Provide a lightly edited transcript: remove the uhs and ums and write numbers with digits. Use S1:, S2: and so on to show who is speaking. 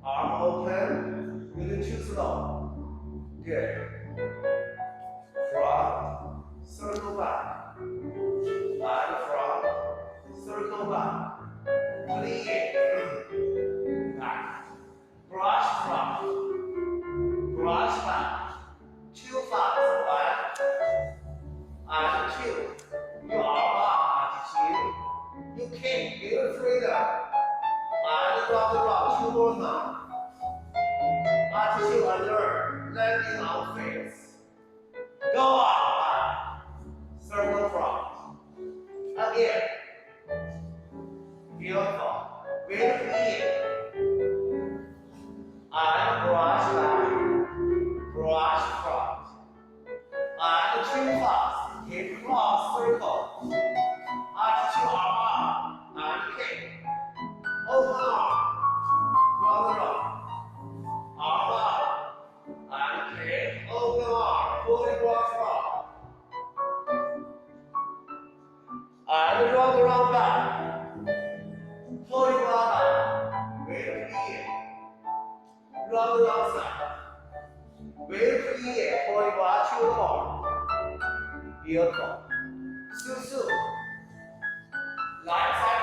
S1: Arm open. You can choose slow. Good. Front. Circle back. And front. Circle back. Clean. Back. Brush front. Brush back. Two fast. One. And two. Your arm attitude. You kick. Give freedom. And drop. Two more times. Attitude under. Landing on face. Go up. Circle front. Again. Beautiful. Breathe in. And brush back. Brush front. And two fast. Keep cross circle. Attitude arm up. And kick. Open arm. Round arm. Arm up. And kick. Open arm. Fully brush front. And round around back. Fully round back. Breathe in. Round around side. Breathe in. Fully brush two more. Beautiful. Su. Right side.